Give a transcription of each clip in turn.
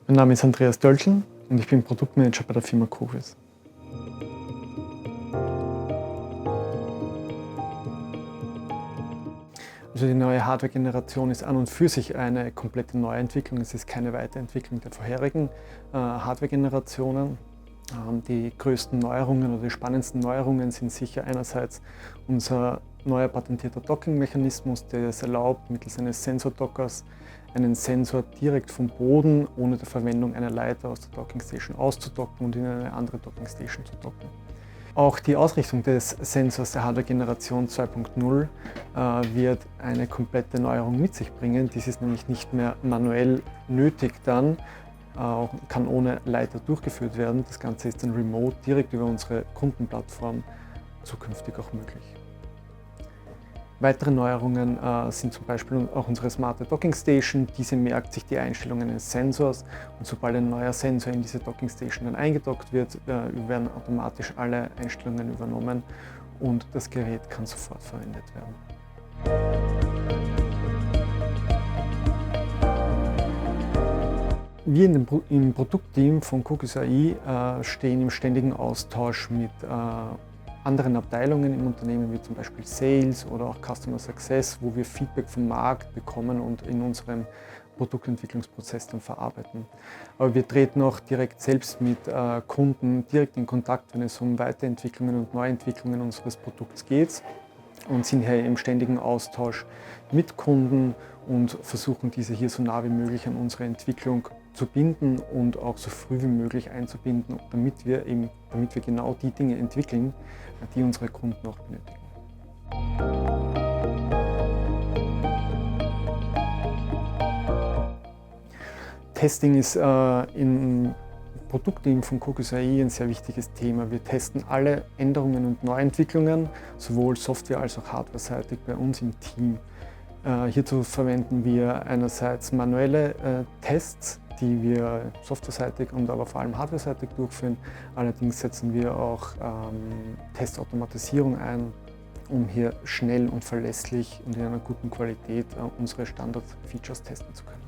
Mein Name ist Andreas Döltl und ich bin Produktmanager bei der Firma Cogris. Also die neue Hardware-Generation ist an und für sich eine komplette Neuentwicklung. Es ist keine Weiterentwicklung der vorherigen Hardware-Generationen. Die größten Neuerungen oder die spannendsten Neuerungen sind sicher einerseits unser neuer patentierter Docking-Mechanismus, der es erlaubt, mittels eines Sensor-Dockers einen Sensor direkt vom Boden ohne der Verwendung einer Leiter aus der Dockingstation auszudocken und in eine andere Dockingstation zu docken. Auch die Ausrichtung des Sensors der Hardware-Generation 2.0 wird eine komplette Neuerung mit sich bringen. Dies ist nämlich nicht mehr manuell nötig dann, kann ohne Leiter durchgeführt werden. Das Ganze ist dann remote direkt über unsere Kundenplattform zukünftig auch möglich. Weitere Neuerungen sind zum Beispiel auch unsere smarte Dockingstation. Diese merkt sich die Einstellungen eines Sensors und sobald ein neuer Sensor in diese Dockingstation dann eingedockt wird, werden automatisch alle Einstellungen übernommen und das Gerät kann sofort verwendet werden. Wir im Produktteam von Cogris AI stehen im ständigen Austausch mit anderen Abteilungen im Unternehmen, wie zum Beispiel Sales oder auch Customer Success, wo wir Feedback vom Markt bekommen und in unserem Produktentwicklungsprozess dann verarbeiten. Aber wir treten auch direkt selbst mit Kunden direkt in Kontakt, wenn es um Weiterentwicklungen und Neuentwicklungen unseres Produkts geht und sind hier im ständigen Austausch mit Kunden und versuchen diese hier so nah wie möglich an unsere Entwicklung zu binden und auch so früh wie möglich einzubinden, damit wir genau die Dinge entwickeln, die unsere Kunden auch benötigen. Testing ist im Produktteam von Cogris AI ein sehr wichtiges Thema. Wir testen alle Änderungen und Neuentwicklungen, sowohl software- als auch hardware-seitig bei uns im Team. Hierzu verwenden wir einerseits manuelle Tests, die wir softwareseitig und aber vor allem hardwareseitig durchführen. Allerdings setzen wir auch Testautomatisierung ein, um hier schnell und verlässlich und in einer guten Qualität unsere Standard-Features testen zu können.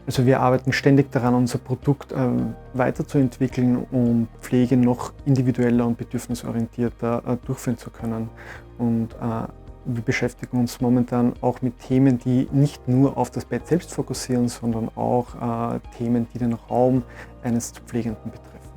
Also wir arbeiten ständig daran, unser Produkt weiterzuentwickeln, um Pflege noch individueller und bedürfnisorientierter durchführen zu können. Und wir beschäftigen uns momentan auch mit Themen, die nicht nur auf das Bett selbst fokussieren, sondern auch Themen, die den Raum eines Pflegenden betreffen.